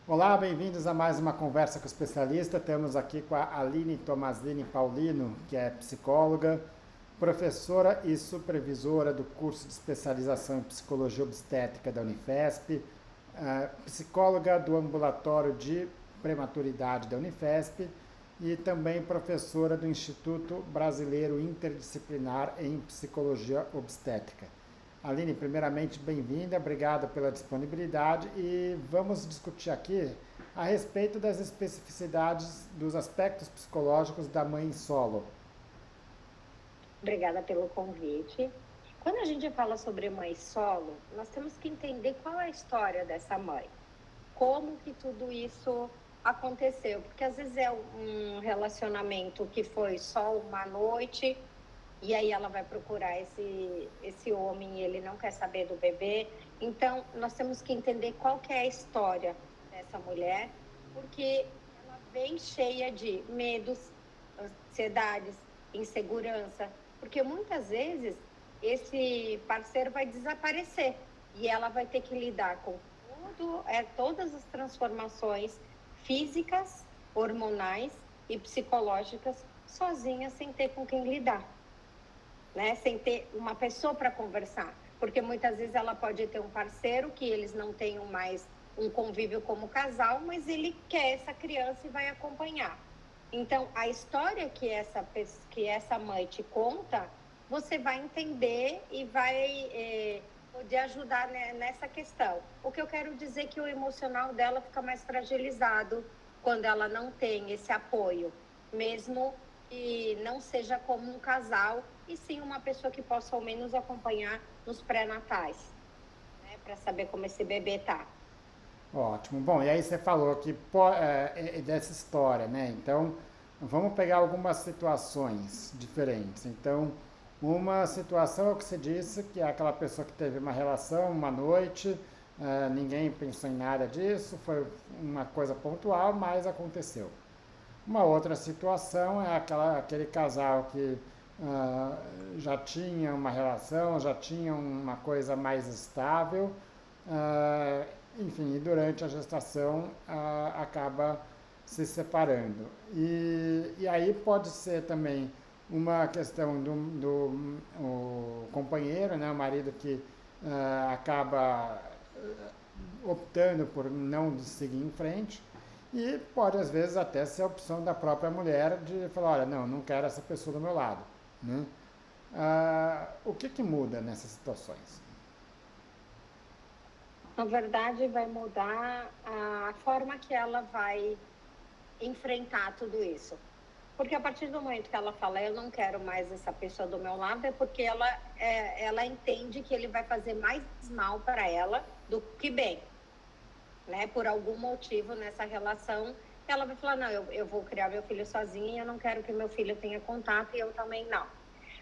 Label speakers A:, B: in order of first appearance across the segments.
A: Olá, bem-vindos a mais uma conversa com o especialista. Estamos aqui com a Aline Tomazini Paulino, que é psicóloga, professora e supervisora do curso de especialização em psicologia obstétrica da Unifesp, psicóloga do ambulatório de prematuridade da Unifesp e também professora do Instituto Brasileiro Interdisciplinar em Psicologia Obstétrica. Aline, primeiramente, bem-vinda, obrigado pela disponibilidade e vamos discutir aqui a respeito das especificidades dos aspectos psicológicos da mãe solo.
B: Obrigada pelo convite. Quando a gente fala sobre mãe solo, nós temos que entender qual é a história dessa mãe, como que tudo isso aconteceu, porque às vezes é um relacionamento que foi só uma noite e aí ela vai procurar esse homem e ele não quer saber do bebê. Então, nós temos que entender qual que é a história dessa mulher, porque ela vem cheia de medos, ansiedades, insegurança, porque muitas vezes esse parceiro vai desaparecer e ela vai ter que lidar com todas as transformações físicas, hormonais e psicológicas sozinha, sem ter com quem lidar, né? Sem ter uma pessoa para conversar, porque muitas vezes ela pode ter um parceiro que eles não tenham mais um convívio como casal, mas ele quer essa criança e vai acompanhar. Então, a história que essa mãe te conta, você vai entender e vai poder ajudar nessa questão. O que eu quero dizer é que o emocional dela fica mais fragilizado quando ela não tem esse apoio, mesmo que não seja como um casal, e sim uma pessoa que possa ao menos acompanhar nos pré-natais, né, para saber como esse bebê tá.
A: Ótimo. Bom, e aí você falou que dessa história, né? Então, vamos pegar algumas situações diferentes. Então, uma situação é o que você disse, que é aquela pessoa que teve uma relação uma noite, ninguém pensou em nada disso, foi uma coisa pontual, mas aconteceu. Uma outra situação é aquele casal que já tinha uma relação, já tinha uma coisa mais estável, ah, enfim, e durante a gestação acaba se separando. E aí pode ser também uma questão do o companheiro, né, o marido que acaba optando por não seguir em frente, e pode às vezes até ser a opção da própria mulher de falar, olha, não, não quero essa pessoa do meu lado. Né? O que muda nessas situações?
B: Na verdade, vai mudar a forma que ela vai enfrentar tudo isso. Porque a partir do momento que ela fala, eu não quero mais essa pessoa do meu lado, é porque ela entende que ele vai fazer mais mal para ela do que bem, né? Por algum motivo nessa relação, ela vai falar, não, eu vou criar meu filho sozinha e eu não quero que meu filho tenha contato e eu também não.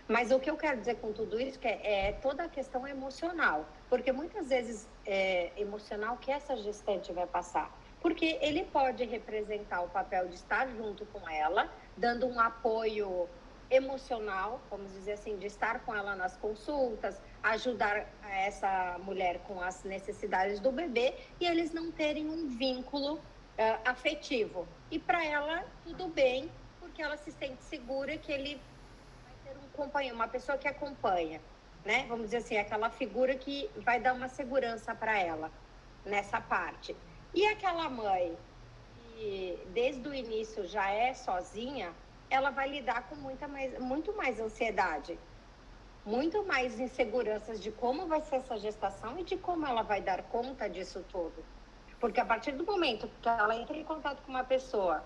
B: Mas o que eu quero dizer com tudo isso é toda a questão emocional, porque muitas vezes é emocional que essa gestante vai passar, porque ele pode representar o papel de estar junto com ela, dando um apoio emocional, vamos dizer assim, de estar com ela nas consultas, ajudar essa mulher com as necessidades do bebê e eles não terem um vínculo afetivo. E para ela, tudo bem, porque ela se sente segura que ele ter um companheiro, uma pessoa que acompanha, né? Vamos dizer assim, aquela figura que vai dar uma segurança para ela nessa parte. E aquela mãe que desde o início já é sozinha, ela vai lidar com muito mais ansiedade, muito mais inseguranças de como vai ser essa gestação e de como ela vai dar conta disso tudo. Porque a partir do momento que ela entra em contato com uma pessoa,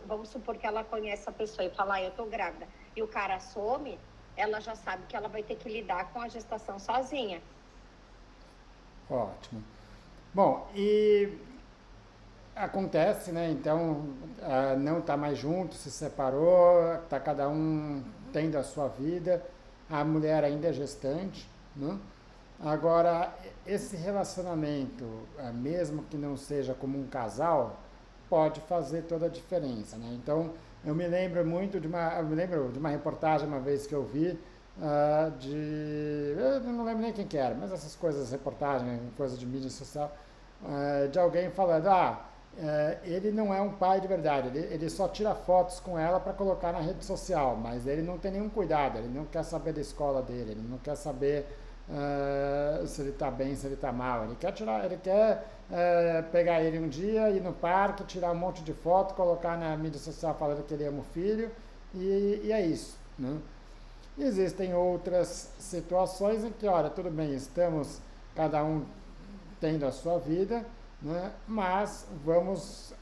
B: vamos supor que ela conhece a pessoa e fala, eu tô grávida, e o cara some, ela já sabe que ela vai ter que lidar com a gestação sozinha.
A: Ótimo. Bom, e acontece, né? Então, não está mais junto, se separou, está cada um tendo a sua vida, a mulher ainda é gestante, né? Agora, esse relacionamento, mesmo que não seja como um casal, pode fazer toda a diferença, né? Então, eu me lembro de uma reportagem uma vez que eu vi eu não lembro nem quem que era, mas essas coisas, reportagem, coisa de mídia social, de alguém falando, ele não é um pai de verdade, ele só tira fotos com ela para colocar na rede social, mas ele não tem nenhum cuidado, ele não quer saber da escola dele, ele não quer saber se ele está bem, se ele está mal, ele quer pegar ele um dia, ir no parque, tirar um monte de foto, colocar na mídia social falando que ele ama o filho, e é isso, né? Existem outras situações em que, olha, tudo bem, estamos cada um tendo a sua vida, né? Mas vamos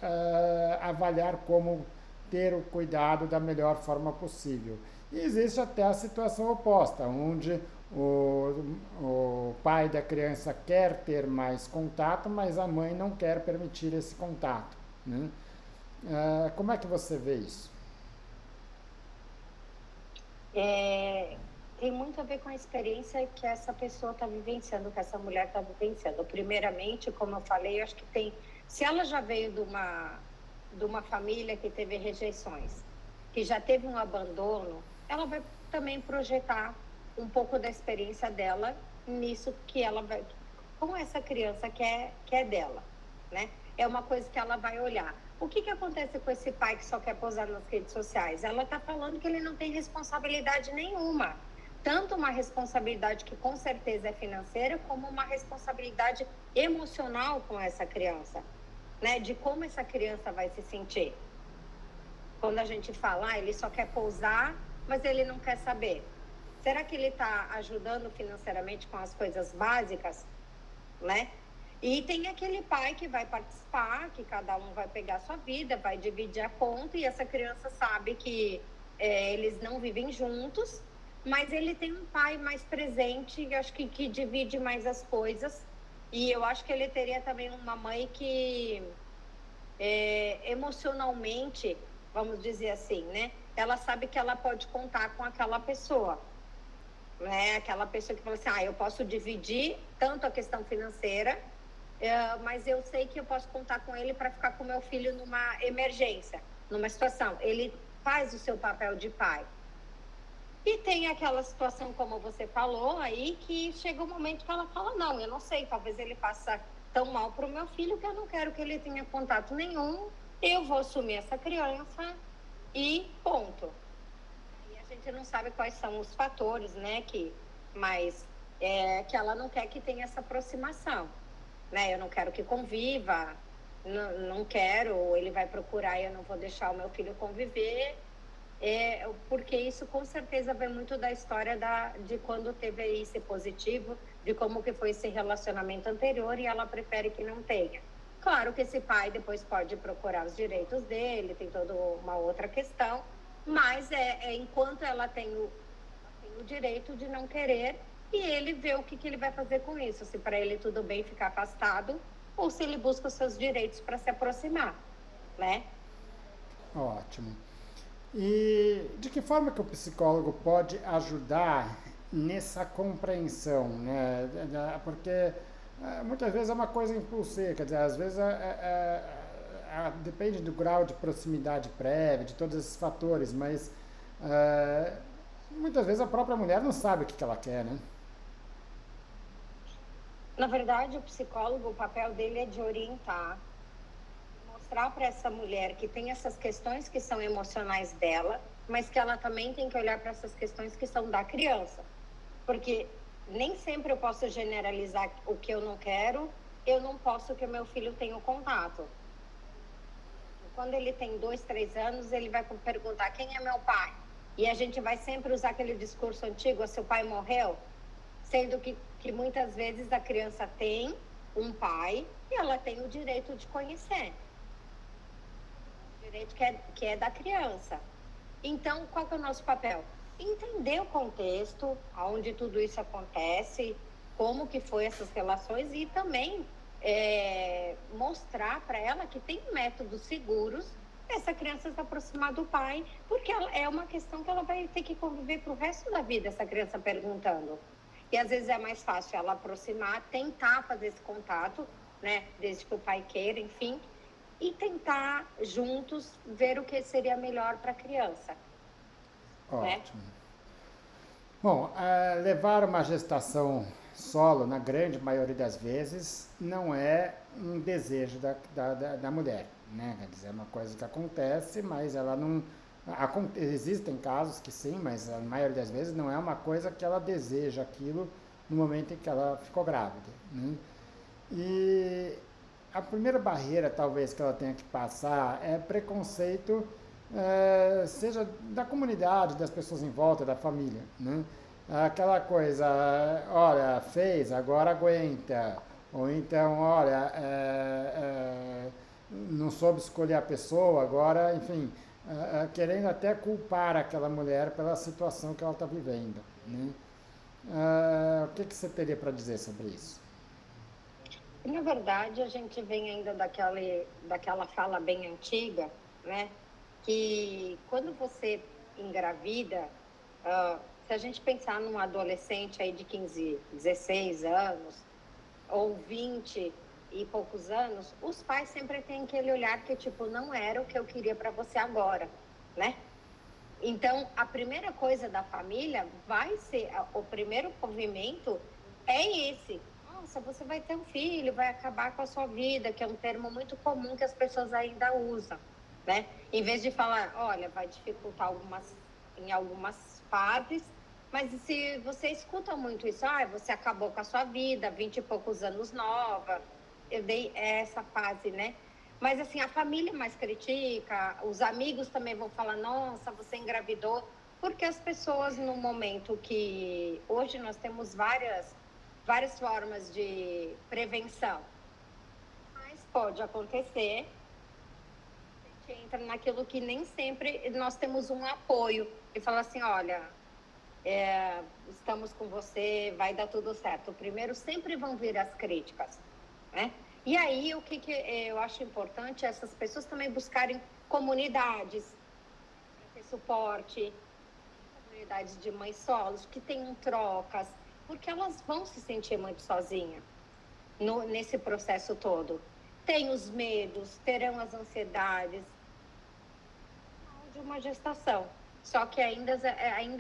A: avaliar como ter o cuidado da melhor forma possível. E existe até a situação oposta, onde o pai da criança quer ter mais contato, mas a mãe não quer permitir esse contato, né? Como é que você vê isso?
B: Tem muito a ver com a experiência que essa pessoa está vivenciando, que essa mulher está vivenciando. Primeiramente, como eu falei, eu acho que se ela já veio de uma família que teve rejeições, que já teve um abandono, ela vai também projetar um pouco da experiência dela nisso que ela vai, com essa criança que é dela, né? É uma coisa que ela vai olhar. O que acontece com esse pai que só quer posar nas redes sociais? Ela está falando que ele não tem responsabilidade nenhuma. Tanto uma responsabilidade que com certeza é financeira, como uma responsabilidade emocional com essa criança, né? De como essa criança vai se sentir. Quando a gente fala, ele só quer pousar, mas ele não quer saber. Será que ele está ajudando financeiramente com as coisas básicas, né? E tem aquele pai que vai participar, que cada um vai pegar a sua vida, vai dividir a conta, e essa criança sabe que eles não vivem juntos, mas ele tem um pai mais presente, acho que divide mais as coisas. E eu acho que ele teria também uma mãe que emocionalmente, vamos dizer assim, né? Ela sabe que ela pode contar com aquela pessoa, né? Aquela pessoa que fala assim, eu posso dividir tanto a questão financeira, mas eu sei que eu posso contar com ele para ficar com meu filho numa emergência, numa situação. Ele faz o seu papel de pai. E tem aquela situação, como você falou aí, que chega um momento que ela fala, não, eu não sei, talvez ele faça tão mal para o meu filho que eu não quero que ele tenha contato nenhum, eu vou assumir essa criança e ponto. E a gente não sabe quais são os fatores, né, mas que ela não quer que tenha essa aproximação, né? Eu não quero que conviva, não quero, ele vai procurar e eu não vou deixar o meu filho conviver, porque isso com certeza vem muito da história de quando teve esse positivo, de como que foi esse relacionamento anterior, e ela prefere que não tenha. Claro que esse pai depois pode procurar os direitos dele, tem toda uma outra questão, mas enquanto ela tem o direito de não querer, e ele vê o que ele vai fazer com isso, se para ele tudo bem ficar afastado, ou se ele busca os seus direitos para se aproximar, né?
A: Ótimo. E de que forma que o psicólogo pode ajudar nessa compreensão, né? Porque muitas vezes é uma coisa impulsiva, quer dizer, às vezes depende do grau de proximidade prévia, de todos esses fatores, mas muitas vezes a própria mulher não sabe o que ela quer, né?
B: Na verdade, o psicólogo, o papel dele é de orientar, mostrar para essa mulher que tem essas questões que são emocionais dela, mas que ela também tem que olhar para essas questões que são da criança. Porque nem sempre eu posso generalizar o que eu não quero, eu não posso que o meu filho tenha o contato. Quando ele tem 2, 3 anos, ele vai perguntar quem é meu pai. E a gente vai sempre usar aquele discurso antigo, seu pai morreu, sendo que muitas vezes a criança tem um pai e ela tem o direito de conhecer. O direito que é da criança. Então, qual que é o nosso papel? Entender o contexto, onde tudo isso acontece, como que foi essas relações, e também mostrar para ela que tem métodos seguros essa criança se aproximar do pai, porque é uma questão que ela vai ter que conviver para o resto da vida, essa criança perguntando. E às vezes é mais fácil ela aproximar, tentar fazer esse contato, né, desde que o pai queira, enfim, e tentar juntos ver o que seria melhor para a criança. Né?
A: Ótimo. Bom, levar uma gestação solo, na grande maioria das vezes, não é um desejo da mulher, né? Quer dizer, é uma coisa que acontece, mas ela não... Existem casos que sim, mas a maioria das vezes não é uma coisa que ela deseja aquilo no momento em que ela ficou grávida, né? E a primeira barreira, talvez, que ela tenha que passar é preconceito, seja da comunidade, das pessoas em volta, da família, né? Aquela coisa, olha, fez, agora aguenta. Ou então, olha, não soube escolher a pessoa, agora, enfim, querendo até culpar aquela mulher pela situação que ela está vivendo, né? O que, que você teria para dizer sobre isso?
B: Na verdade, a gente vem ainda daquela fala bem antiga, né? Que quando você engravida, se a gente pensar num adolescente aí de 15, 16 anos, ou 20 e poucos anos, os pais sempre têm aquele olhar que, tipo, não era o que eu queria para você agora, né? Então, a primeira coisa da família vai ser, o primeiro movimento é esse. Nossa, você vai ter um filho, vai acabar com a sua vida, que é um termo muito comum que as pessoas ainda usam, né? Em vez de falar, olha, vai dificultar em algumas fases, mas se você escuta muito isso, você acabou com a sua vida, 20 e poucos anos nova, eu dei essa fase, né? Mas, assim, a família mais critica, os amigos também vão falar, nossa, você engravidou, porque as pessoas, no momento que... Hoje nós temos várias formas de prevenção, mas pode acontecer, a gente entra naquilo que nem sempre nós temos um apoio, e fala assim, olha, estamos com você, vai dar tudo certo. Primeiro, sempre vão vir as críticas, né? E aí, o que eu acho importante é essas pessoas também buscarem comunidades para ter suporte, comunidades de mães solos, que tenham trocas, porque elas vão se sentir muito sozinhas nesse processo todo. Tem os medos, terão as ansiedades de uma gestação, só que ainda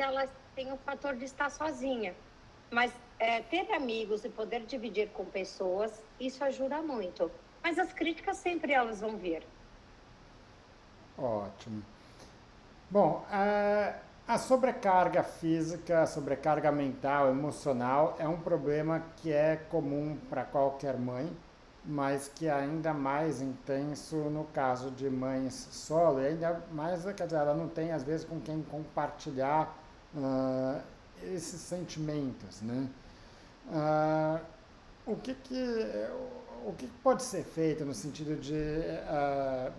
B: elas têm o fator de estar sozinha. Mas ter amigos e poder dividir com pessoas, isso ajuda muito. Mas as críticas sempre elas vão vir.
A: Ótimo. Bom, a sobrecarga física, a sobrecarga mental, emocional é um problema que é comum para qualquer mãe, mas que é ainda mais intenso no caso de mães solo, e ainda mais, quer dizer, ela não tem às vezes com quem compartilhar ah, esses sentimentos, né? Ah, o que que, o que pode ser feito no sentido de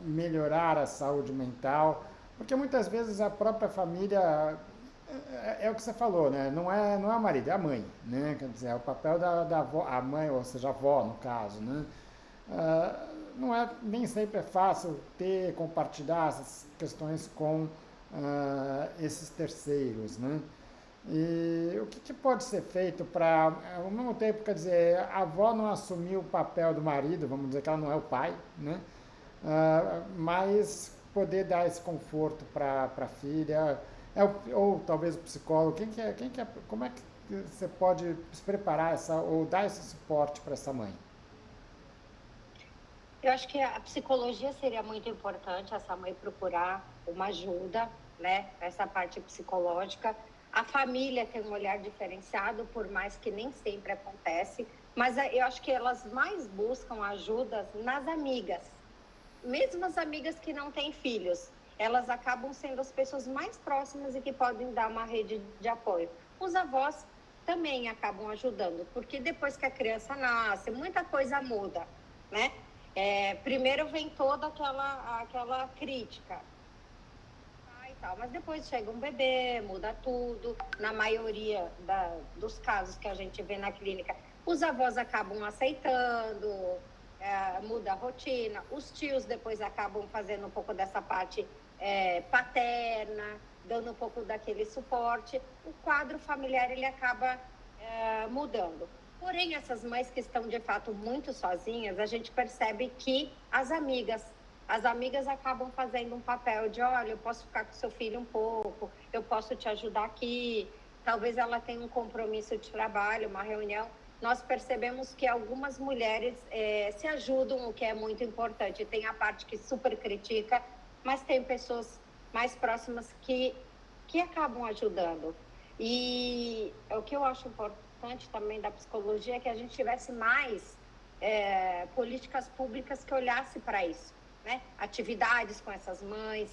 A: melhorar a saúde mental? Porque muitas vezes a própria família é o que você falou, né? Não é o marido, é a mãe, né? Quer dizer, é o papel da avó, a mãe, ou seja, a avó no caso, né? Não é, nem sempre é fácil compartilhar essas questões com esses terceiros, né? E o que, que pode ser feito para, ao mesmo tempo, quer dizer, a avó não assumir o papel do marido, vamos dizer que ela não é o pai, né? Mas poder dar esse conforto para a filha, ou talvez o psicólogo, como é que você pode se preparar ou dar esse suporte para essa mãe?
B: Eu acho que a psicologia seria muito importante, essa mãe procurar uma ajuda, né? Essa parte psicológica. A família tem um olhar diferenciado, por mais que nem sempre acontece, mas eu acho que elas mais buscam ajudas nas amigas. Mesmo as amigas que não têm filhos, elas acabam sendo as pessoas mais próximas e que podem dar uma rede de apoio. Os avós também acabam ajudando, porque depois que a criança nasce, muita coisa muda, né? Primeiro vem toda aquela crítica, e tal, mas depois chega um bebê, muda tudo. Na maioria dos casos que a gente vê na clínica, os avós acabam aceitando, muda a rotina. Os tios depois acabam fazendo um pouco dessa parte paterna, dando um pouco daquele suporte. O quadro familiar ele acaba mudando. Porém, essas mães que estão de fato muito sozinhas, a gente percebe que as amigas acabam fazendo um papel de, olha, eu posso ficar com seu filho um pouco, eu posso te ajudar aqui. Talvez ela tenha um compromisso de trabalho, uma reunião, nós percebemos que algumas mulheres se ajudam, o que é muito importante. Tem a parte que super critica, mas tem pessoas mais próximas que acabam ajudando. E o que eu acho importante também da psicologia é que a gente tivesse mais políticas públicas que olhassem para isso, né? Atividades com essas mães,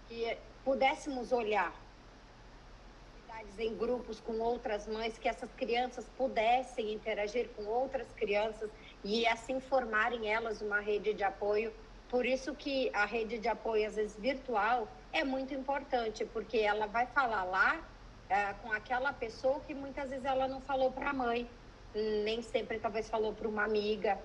B: que pudéssemos olhar em grupos com outras mães, que essas crianças pudessem interagir com outras crianças e assim formarem elas uma rede de apoio. Por isso que a rede de apoio, às vezes virtual, é muito importante, porque ela vai falar lá com aquela pessoa que muitas vezes ela não falou para a mãe, nem sempre talvez falou para uma amiga,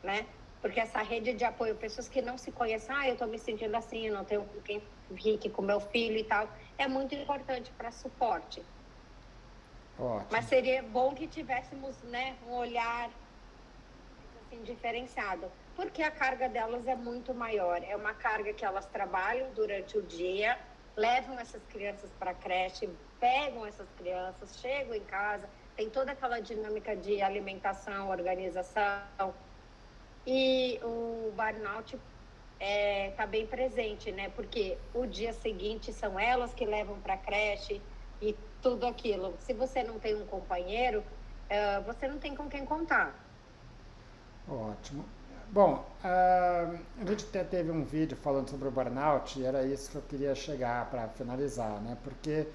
B: né? Porque essa rede de apoio, pessoas que não se conhecem, eu estou me sentindo assim, eu não tenho com quem fique com meu filho e tal, é muito importante para suporte.
A: Ótimo.
B: Mas seria bom que tivéssemos, né, um olhar assim, diferenciado, porque a carga delas é muito maior. É uma carga que elas trabalham durante o dia, levam essas crianças para a creche, pegam essas crianças, chegam em casa, tem toda aquela dinâmica de alimentação, organização. E o burnout está bem presente, né? Porque o dia seguinte são elas que levam para a creche e tudo aquilo. Se você não tem um companheiro, você não tem com quem contar.
A: Ótimo. Bom, a gente até teve um vídeo falando sobre o burnout e era isso que eu queria chegar para finalizar, né? Porque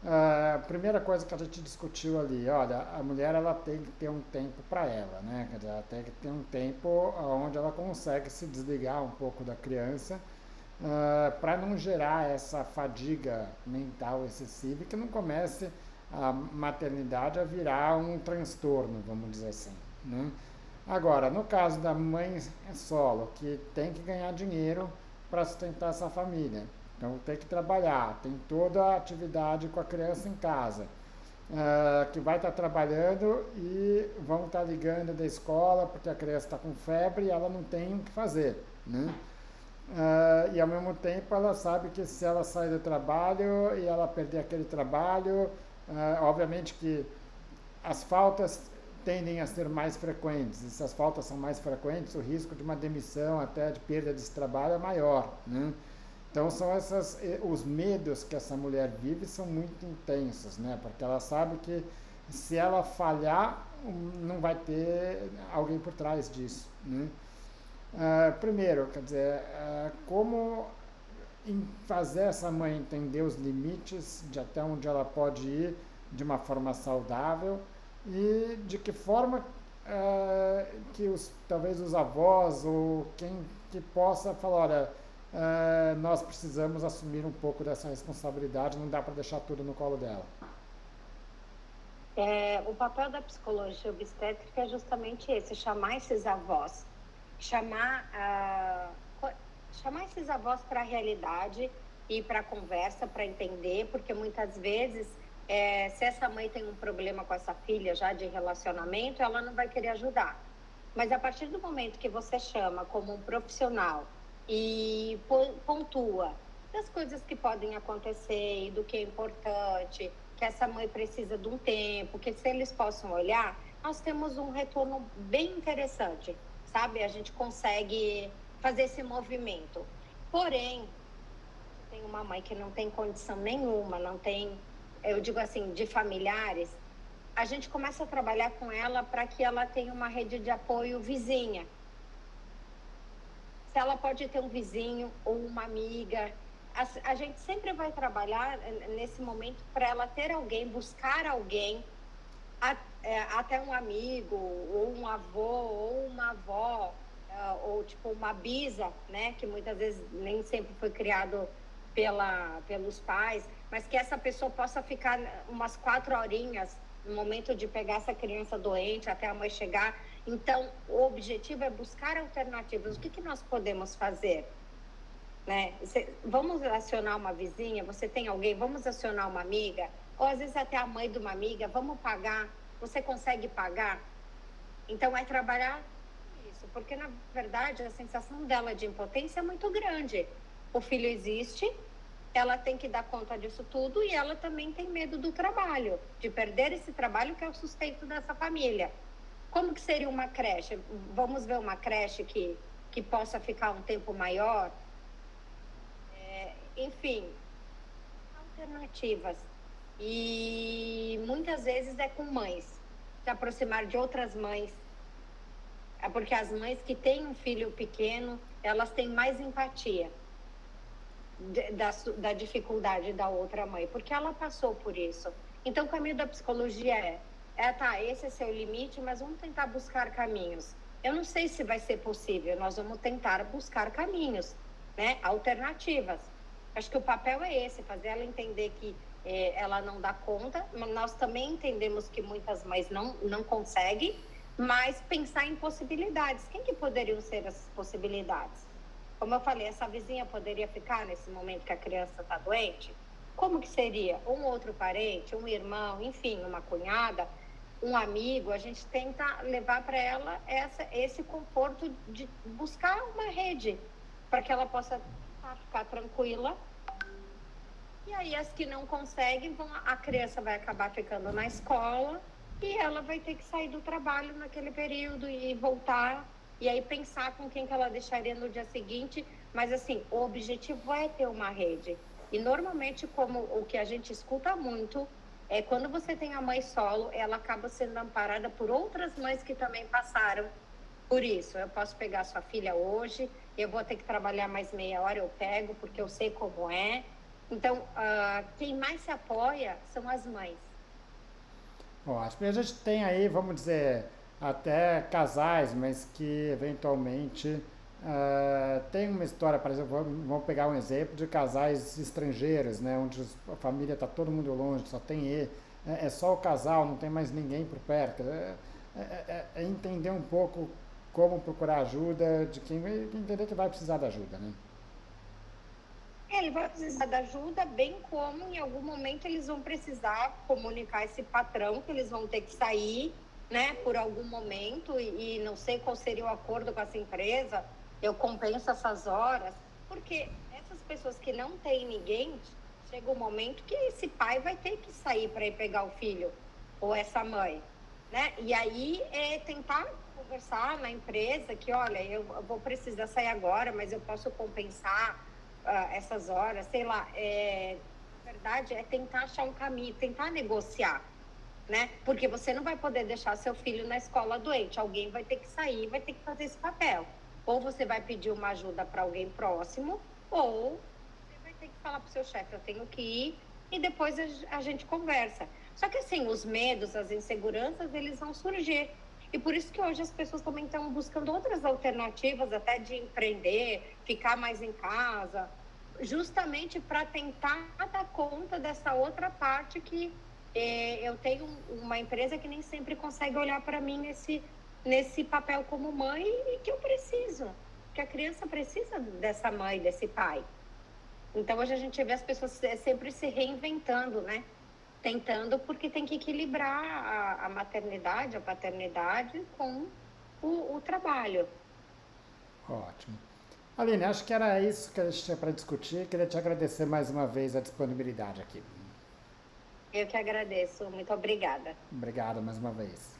A: a primeira coisa que a gente discutiu ali, olha, a mulher ela tem que ter um tempo para ela, né? Quer dizer, ela tem que ter um tempo onde ela consegue se desligar um pouco da criança para não gerar essa fadiga mental excessiva e que não comece a maternidade a virar um transtorno, vamos dizer assim, né? Agora, no caso da mãe solo, que tem que ganhar dinheiro para sustentar essa família, então tem que trabalhar, tem toda a atividade com a criança em casa, que vai estar trabalhando e vão estar ligando da escola porque a criança está com febre e ela não tem o que fazer, né? E ao mesmo tempo ela sabe que se ela sair do trabalho e ela perder aquele trabalho, obviamente que as faltas tendem a ser mais frequentes. E se as faltas são mais frequentes, o risco de uma demissão, até de perda desse trabalho é maior, né? Então são os medos que essa mulher vive são muito intensos, né? Porque ela sabe que se ela falhar, não vai ter alguém por trás disso, né? Primeiro, quer dizer, como fazer essa mãe entender os limites de até onde ela pode ir de uma forma saudável e de que forma que talvez os avós ou quem que possa falar, olha, nós precisamos assumir um pouco dessa responsabilidade, não dá para deixar tudo no colo dela.
B: O papel da psicologia obstétrica é justamente esse, chamar esses avós, chamar esses avós para a realidade e para a conversa, para entender, porque muitas vezes se essa mãe tem um problema com essa filha já de relacionamento, ela não vai querer ajudar. Mas a partir do momento que você chama como um profissional e pontua das coisas que podem acontecer e do que é importante, que essa mãe precisa de um tempo, que se eles possam olhar, nós temos um retorno bem interessante, sabe? A gente consegue fazer esse movimento. Porém, tem uma mãe que não tem condição nenhuma, não tem, eu digo assim, de familiares, a gente começa a trabalhar com ela para que ela tenha uma rede de apoio vizinha. Se ela pode ter um vizinho ou uma amiga, a gente sempre vai trabalhar nesse momento para ela ter alguém, buscar alguém, até um amigo, ou um avô, ou uma avó, ou tipo uma bisa, né, que muitas vezes nem sempre foi criado pelos pais, mas que essa pessoa possa ficar umas 4 horinhas no momento de pegar essa criança doente até a mãe chegar. Então, o objetivo é buscar alternativas. O que nós podemos fazer? Né? Vamos acionar uma vizinha? Você tem alguém? Vamos acionar uma amiga? Ou às vezes até a mãe de uma amiga. Vamos pagar? Você consegue pagar? Então, é trabalhar isso. Porque, na verdade, a sensação dela de impotência é muito grande. O filho existe, ela tem que dar conta disso tudo e ela também tem medo do trabalho, de perder esse trabalho que é o sustento dessa família. Como que seria uma creche? Vamos ver uma creche que possa ficar um tempo maior? Enfim, alternativas. E muitas vezes é com mães, se aproximar de outras mães. É porque as mães que têm um filho pequeno, elas têm mais empatia da dificuldade da outra mãe, porque ela passou por isso. Então, o caminho da psicologia tá, esse é seu limite, mas vamos tentar buscar caminhos. Eu não sei se vai ser possível, nós vamos tentar buscar caminhos, né? Alternativas. Acho que o papel é esse, fazer ela entender que ela não dá conta, mas nós também entendemos que muitas mães não conseguem, mas pensar em possibilidades. Quem que poderiam ser essas possibilidades? Como eu falei, essa vizinha poderia ficar nesse momento que a criança está doente? Como que seria? Um outro parente, um irmão, enfim, uma cunhada, um amigo, a gente tenta levar para ela esse conforto de buscar uma rede para que ela possa ficar tranquila. E aí as que não conseguem, a criança vai acabar ficando na escola e ela vai ter que sair do trabalho naquele período e voltar e aí pensar com quem que ela deixaria no dia seguinte. Mas assim, o objetivo é ter uma rede. E normalmente, como o que a gente escuta muito, é quando você tem a mãe solo, ela acaba sendo amparada por outras mães que também passaram por isso. Eu posso pegar sua filha hoje, eu vou ter que trabalhar mais meia hora, eu pego, porque eu sei como é. Então, quem mais se apoia são as mães.
A: Bom, acho que a gente tem aí, vamos dizer, até casais, mas que eventualmente tem uma história, por exemplo, vamos pegar um exemplo de casais estrangeiros, né, onde a família está todo mundo longe, só tem ele, é só o casal, não tem mais ninguém por perto. É entender um pouco como procurar ajuda de quem entender que vai precisar da ajuda, né?
B: Ele vai precisar da ajuda, bem como em algum momento eles vão precisar comunicar esse patrão que eles vão ter que sair, né, por algum momento e não sei qual seria o acordo com essa empresa, eu compenso essas horas, porque essas pessoas que não têm ninguém, chega um momento que esse pai vai ter que sair para ir pegar o filho, ou essa mãe, né? E aí é tentar conversar na empresa que, olha, eu vou precisar sair agora, mas eu posso compensar essas horas, sei lá, na verdade é tentar achar um caminho, tentar negociar, né? Porque você não vai poder deixar seu filho na escola doente, alguém vai ter que sair, vai ter que fazer esse papel. Ou você vai pedir uma ajuda para alguém próximo, ou você vai ter que falar para o seu chefe, eu tenho que ir, e depois a gente conversa. Só que assim, os medos, as inseguranças, eles vão surgir. E por isso que hoje as pessoas também estão buscando outras alternativas, até de empreender, ficar mais em casa, justamente para tentar dar conta dessa outra parte que eu tenho uma empresa que nem sempre consegue olhar para mim nesse papel como mãe e que eu preciso, que a criança precisa dessa mãe, desse pai. Então hoje a gente vê as pessoas sempre se reinventando, né? Tentando, porque tem que equilibrar a maternidade, a paternidade com o trabalho.
A: Ótimo. Aline, acho que era isso que a gente tinha para discutir. Queria te agradecer mais uma vez a disponibilidade aqui.
B: Eu que agradeço. Muito obrigada.
A: Obrigado mais uma vez.